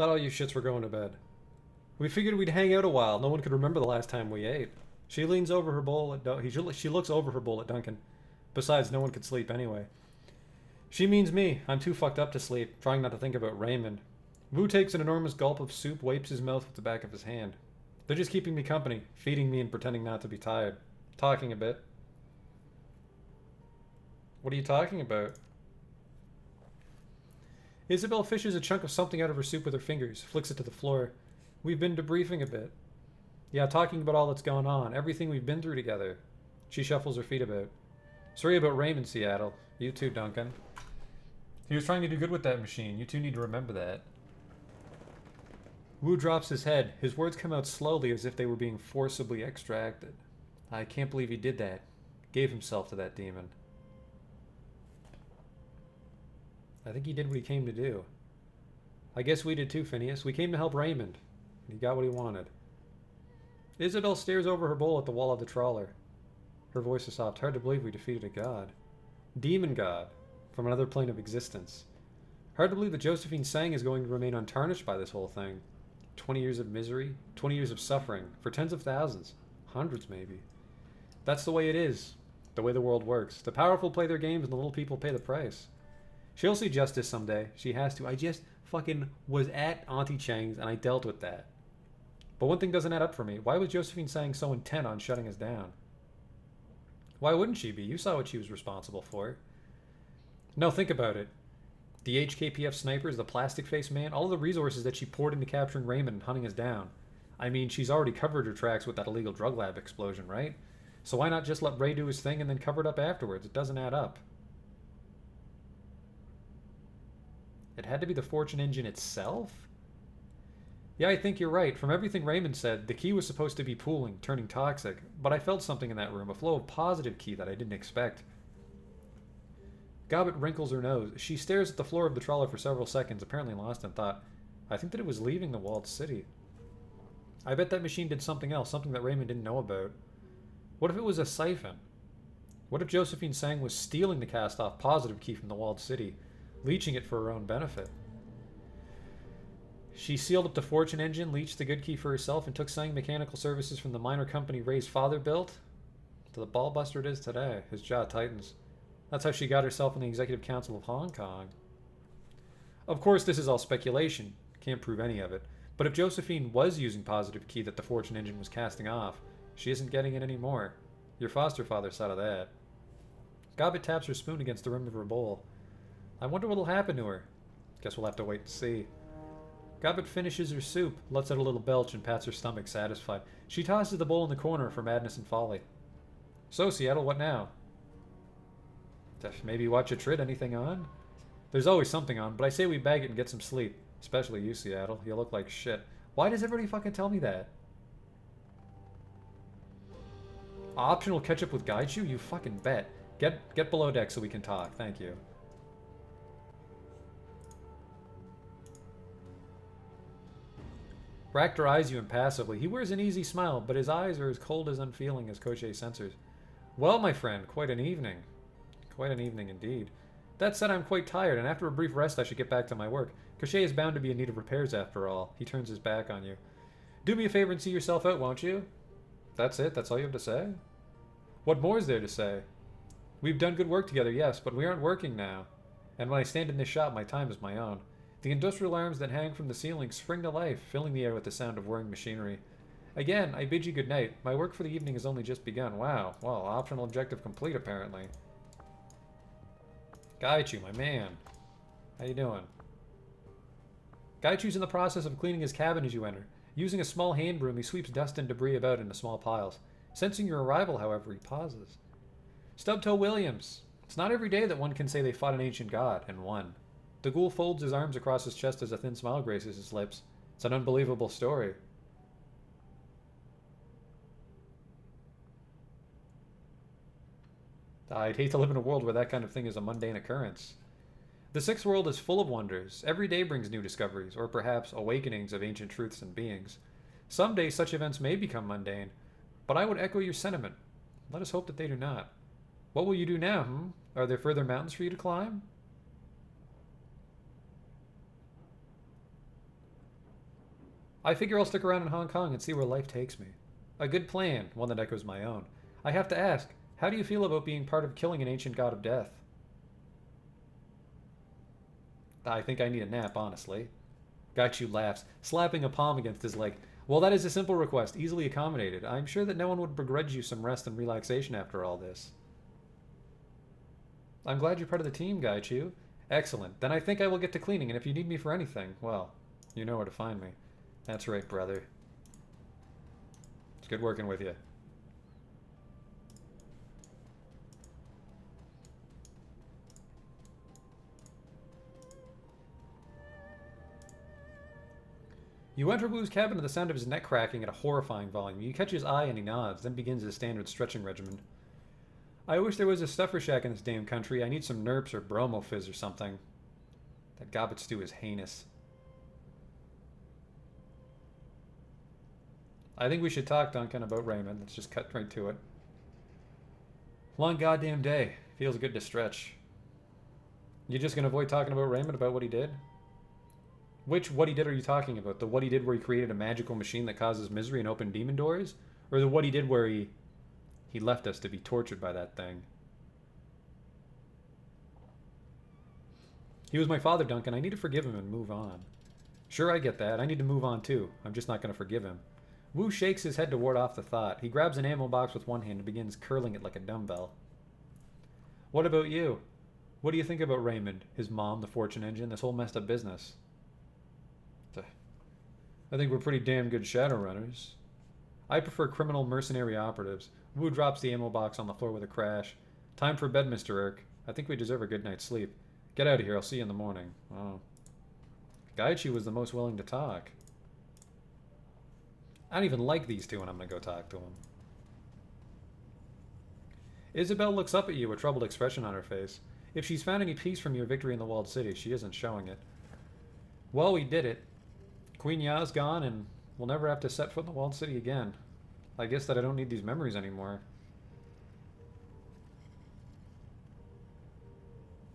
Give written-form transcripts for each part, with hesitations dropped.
Thought all you shits were going to bed. We figured we'd hang out a while. No one could remember the last time we ate. She leans over her bowl at she looks over her bowl at Duncan. Besides, no one could sleep anyway. She means me. I'm too fucked up to sleep, trying not to think about Raymond. Wu takes an enormous gulp of soup, wipes his mouth with the back of his hand. They're just keeping me company, feeding me and pretending not to be tired. Talking a bit. What are you talking about? Isabel fishes a chunk of something out of her soup with her fingers, flicks it to the floor. We've been debriefing a bit. Yeah, talking about all that's gone on, everything we've been through together. She shuffles her feet about. Sorry about Raymond, Seattle. You too, Duncan. He was trying to do good with that machine. You two need to remember that. Wu drops his head. His words come out slowly as if they were being forcibly extracted. I can't believe he did that. Gave himself to that demon. I think he did what he came to do. I guess we did too, Finnease. We came to help Raymond. And he got what he wanted. Isabel stares over her bowl at the wall of the trawler. Her voice is soft. Hard to believe we defeated a god. Demon god. From another plane of existence. Hard to believe that Josephine Sang is going to remain untarnished by this whole thing. 20 years of misery. 20 years of suffering. For tens of thousands. Hundreds, maybe. That's the way it is. The way the world works. The powerful play their games and the little people pay the price. She'll see justice someday. She has to. I just fucking was at Auntie Chang's and I dealt with that. But one thing doesn't add up for me. Why was Josephine Sang so intent on shutting us down? Why wouldn't she be? You saw what she was responsible for. No, think about it. The HKPF snipers, the plastic face man, all of the resources that she poured into capturing Raymond and hunting us down. I mean, she's already covered her tracks with that illegal drug lab explosion, right? So why not just let Ray do his thing and then cover it up afterwards? It doesn't add up. It had to be the Fortune engine itself? Yeah, I think you're right. From everything Raymond said, the key was supposed to be pooling, turning toxic. But I felt something in that room, a flow of positive key that I didn't expect. Gobbet wrinkles her nose. She stares at the floor of the trawler for several seconds, apparently lost in thought. I think that it was leaving the walled city. I bet that machine did something else, something that Raymond didn't know about. What if it was a siphon? What if Josephine Sang was stealing the cast-off positive key from the walled city, leeching it for her own benefit? She sealed up the Fortune engine, leached the good key for herself, and took Sang mechanical services from the minor company Ray's father built to the ballbuster it is today. His jaw tightens. That's how she got herself in the Executive Council of Hong Kong. Of course, this is all speculation. Can't prove any of it. But if Josephine was using positive key that the Fortune engine was casting off, she isn't getting it anymore. Your foster father saw to that. Gobbet taps her spoon against the rim of her bowl. I wonder what'll happen to her. Guess we'll have to wait and see. Gobbet finishes her soup, lets out a little belch, and pats her stomach, satisfied. She tosses the bowl in the corner for madness and folly. So, Seattle, what now? Maybe watch a trid, anything on? There's always something on, but I say we bag it and get some sleep. Especially you, Seattle. You look like shit. Why does everybody fucking tell me that? Optional ketchup with Gaichu? You fucking bet. Get below deck so we can talk. Thank you. Ractor eyes you impassively. He wears an easy smile, but his eyes are as cold as unfeeling as Cochet's sensors. Well, my friend, quite an evening. Quite an evening indeed. That said, I'm quite tired, and after a brief rest I should get back to my work. Cochet is bound to be in need of repairs after all. He turns his back on you. Do me a favor and see yourself out, won't you? That's it? That's all you have to say? What more is there to say? We've done good work together, yes, but we aren't working now. And when I stand in this shop, my time is my own. The industrial arms that hang from the ceiling spring to life, filling the air with the sound of whirring machinery. Again, I bid you good night. My work for the evening has only just begun. Wow. Well, optional objective complete, apparently. Gaichu, my man. How you doing? Gaichu's in the process of cleaning his cabin as you enter. Using a small hand broom, he sweeps dust and debris about into small piles. Sensing your arrival, however, he pauses. Stubtoe Williams. It's not every day that one can say they fought an ancient god, and won. The ghoul folds his arms across his chest as a thin smile graces his lips. It's an unbelievable story. I'd hate to live in a world where that kind of thing is a mundane occurrence. The sixth world is full of wonders. Every day brings new discoveries, or perhaps awakenings of ancient truths and beings. Someday such events may become mundane, but I would echo your sentiment. Let us hope that they do not. What will you do now, Are there further mountains for you to climb? I figure I'll stick around in Hong Kong and see where life takes me. A good plan, one that echoes my own. I have to ask, how do you feel about being part of killing an ancient god of death? I think I need a nap, honestly. Gaichu laughs, slapping a palm against his leg. Well, that is a simple request, easily accommodated. I'm sure that no one would begrudge you some rest and relaxation after all this. I'm glad you're part of the team, Gaichu. Excellent. Then I think I will get to cleaning, and if you need me for anything, well, you know where to find me. That's right, brother. It's good working with you. You enter Wu's cabin to the sound of his neck cracking at a horrifying volume. You catch his eye and he nods, then begins his standard stretching regimen. I wish there was a stuffer shack in this damn country. I need some nerps or bromo fizz or something. That Gobbet stew is heinous. I think we should talk, Duncan, about Raymond. Let's just cut right to it. Long goddamn day. Feels good to stretch. You just gonna avoid talking about Raymond, about what he did? Which what he did are you talking about? The what he did where he created a magical machine that causes misery and opened demon doors? Or the what he did where he left us to be tortured by that thing? He was my father, Duncan. I need to forgive him and move on. Sure, I get that. I need to move on too. I'm just not going to forgive him. Wu shakes his head to ward off the thought. He grabs an ammo box with one hand and begins curling it like a dumbbell. What about you? What do you think about Raymond, his mom, the fortune engine, this whole messed up business? I think we're pretty damn good Shadowrunners. I prefer criminal mercenary operatives. Wu drops the ammo box on the floor with a crash. Time for bed, Mr. Irk. I think we deserve a good night's sleep. Get out of here. I'll see you in the morning. Oh. Gaichi was the most willing to talk. I don't even like these two, and I'm going to go talk to him. Isabel looks up at you, a troubled expression on her face. If she's found any peace from your victory in the walled city, she isn't showing it. Well, we did it. Queen Ya's gone, and we'll never have to set foot in the walled city again. I guess that I don't need these memories anymore.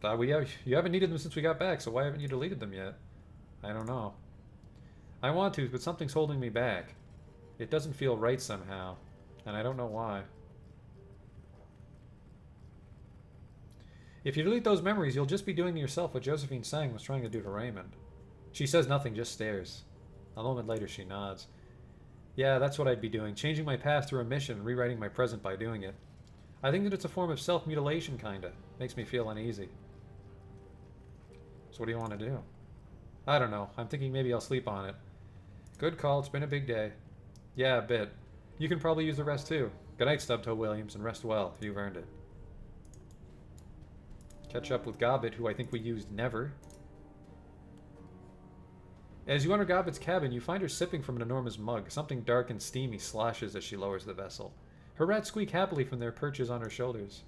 You haven't needed them since we got back, so why haven't you deleted them yet? I don't know. I want to, but something's holding me back. It doesn't feel right somehow, and I don't know why. If you delete those memories, you'll just be doing to yourself what Josephine Sang was trying to do to Raymond. She says nothing, just stares. A moment later, she nods. Yeah, that's what I'd be doing, changing my past through a mission and rewriting my present by doing it. I think that it's a form of self-mutilation, kinda. Makes me feel uneasy. So what do you want to do? I don't know. I'm thinking maybe I'll sleep on it. Good call, it's been a big day. Yeah, a bit. You can probably use the rest too. Good night, Stubtoe Williams, and rest well. You've earned it. Catch up with Gobbet, who I think we used never. As you enter Gobbet's cabin, you find her sipping from an enormous mug. Something dark and steamy slashes as she lowers the vessel. Her rats squeak happily from their perches on her shoulders.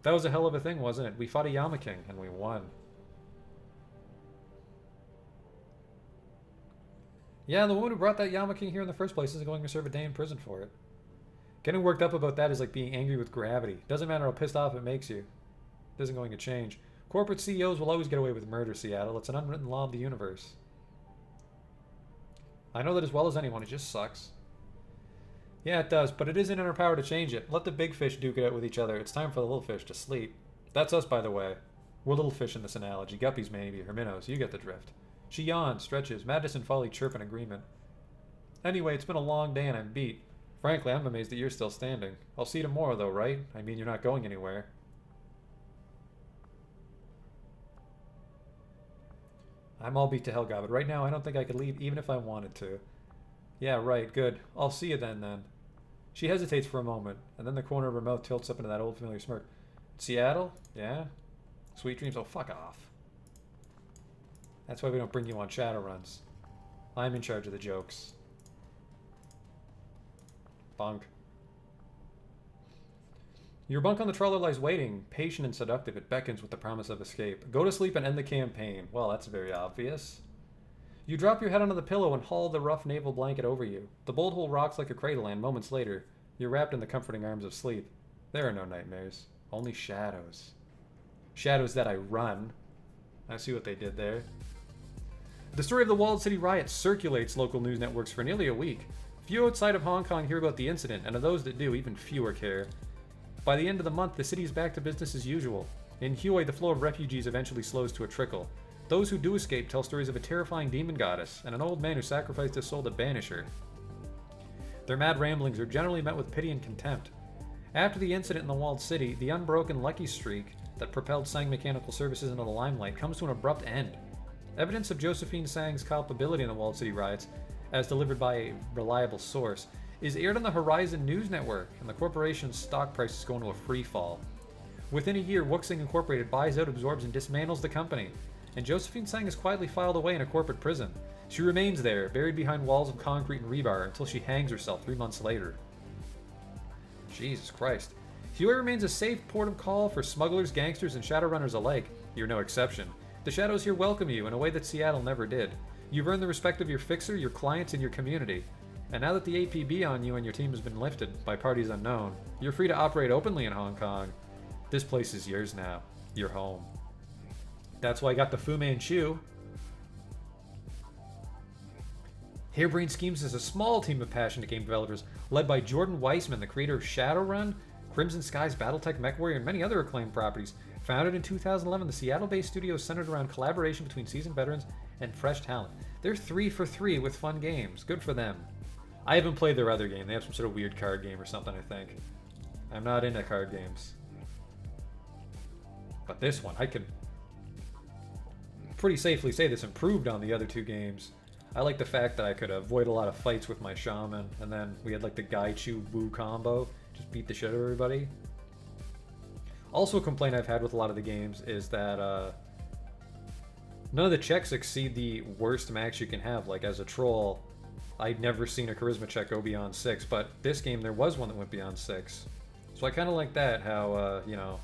That was a hell of a thing, wasn't it? We fought a Yama King, and we won. Yeah, the woman who brought that Yama King here in the first place isn't going to serve a day in prison for it. Getting worked up about that is like being angry with gravity. Doesn't matter how pissed off it makes you. It isn't going to change. Corporate CEOs will always get away with murder, Seattle. It's an unwritten law of the universe. I know that as well as anyone. It just sucks. Yeah, it does, but it isn't in our power to change it. Let the big fish duke it out with each other. It's time for the little fish to sleep. That's us, by the way. We're little fish in this analogy. Guppies, maybe, or minnows. You get the drift. She yawns, stretches. Madness and Folly chirp in agreement. Anyway, it's been a long day and I'm beat. Frankly, I'm amazed that you're still standing. I'll see you tomorrow, though, right? I mean, you're not going anywhere. I'm all beat to hell, Gobbet. Right now, I don't think I could leave even if I wanted to. Yeah, right. Good. I'll see you then. She hesitates for a moment, and then the corner of her mouth tilts up into that old familiar smirk. Seattle? Yeah? Sweet dreams? Oh, fuck off. That's why we don't bring you on Shadowruns. I'm in charge of the jokes. Bunk. Your bunk on the trawler lies waiting, patient and seductive. It beckons with the promise of escape. Go to sleep and end the campaign. Well, that's very obvious. You drop your head onto the pillow and haul the rough naval blanket over you. The bolt hole rocks like a cradle, and moments later, you're wrapped in the comforting arms of sleep. There are no nightmares, only shadows. Shadows that I run. I see what they did there. The story of the Walled City riot circulates local news networks for nearly a week. Few outside of Hong Kong hear about the incident, and of those that do, even fewer care. By the end of the month, the city is back to business as usual. In Hue, the flow of refugees eventually slows to a trickle. Those who do escape tell stories of a terrifying demon goddess and an old man who sacrificed his soul to banish her. Their mad ramblings are generally met with pity and contempt. After the incident in the Walled City, the unbroken lucky streak that propelled Sang Mechanical Services into the limelight comes to an abrupt end. Evidence of Josephine Sang's culpability in the Walled City riots, as delivered by a reliable source, is aired on the Horizon News Network, and the corporation's stock prices go into a free fall. Within a year, Wuxing Incorporated buys out, absorbs, and dismantles the company, and Josephine Sang is quietly filed away in a corporate prison. She remains there, buried behind walls of concrete and rebar, until she hangs herself 3 months later. Jesus Christ. Hue remains a safe port of call for smugglers, gangsters, and Shadowrunners alike. You're no exception. The Shadows here welcome you in a way that Seattle never did. You've earned the respect of your fixer, your clients, and your community. And now that the APB on you and your team has been lifted by parties unknown, you're free to operate openly in Hong Kong. This place is yours now. Your home. That's why I got the Fu Manchu. Harebrained Schemes is a small team of passionate game developers led by Jordan Weissman, the creator of Shadowrun, Crimson Skies, Battletech, MechWarrior, and many other acclaimed properties. Founded in 2011, the Seattle-based studio is centered around collaboration between seasoned veterans and fresh talent. They're 3 for 3 with fun games. Good for them. I haven't played their other game. They have some sort of weird card game or something, I think. I'm not into card games. But this one, I can pretty safely say this improved on the other 2 games. I like the fact that I could avoid a lot of fights with my shaman, and then we had like the Gaichu Wu combo, just beat the shit out of everybody. Also a complaint I've had with a lot of the games is that none of the checks exceed the worst max you can have. Like as a troll, I'd never seen a charisma check go beyond 6, but this game there was one that went beyond 6. So I kind of like that, how, you know,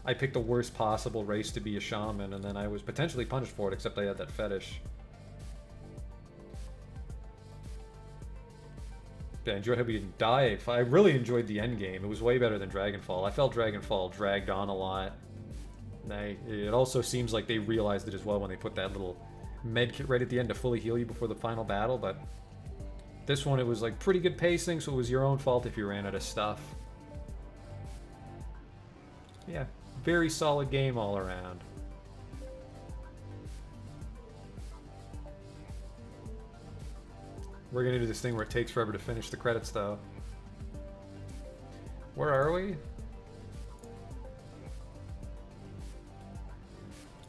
I picked the worst possible race to be a shaman, and then I was potentially punished for it, except I had that fetish. Yeah, I enjoyed how we didn't die. I really enjoyed the end game. It was way better than Dragonfall. I felt Dragonfall dragged on a lot. It also seems like they realized it as well when they put that little med kit right at the end to fully heal you before the final battle, but this one it was like pretty good pacing, so it was your own fault if you ran out of stuff. Yeah, very solid game all around. We're gonna do this thing where it takes forever to finish the credits, though. Where are we?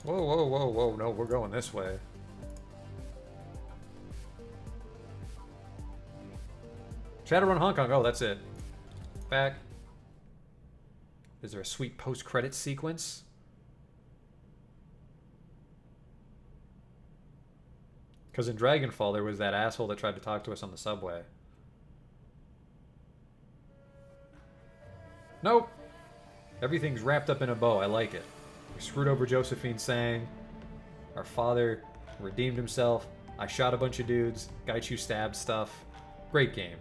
Whoa, whoa, whoa, whoa, no, we're going this way. Shadowrun Hong Kong, oh, that's it. Back. Is there a sweet post-credit sequence? Because in Dragonfall, there was that asshole that tried to talk to us on the subway. Nope. Everything's wrapped up in a bow. I like it. We screwed over Josephine Sang. Our father redeemed himself. I shot a bunch of dudes. Gaichu stabbed stuff. Great game.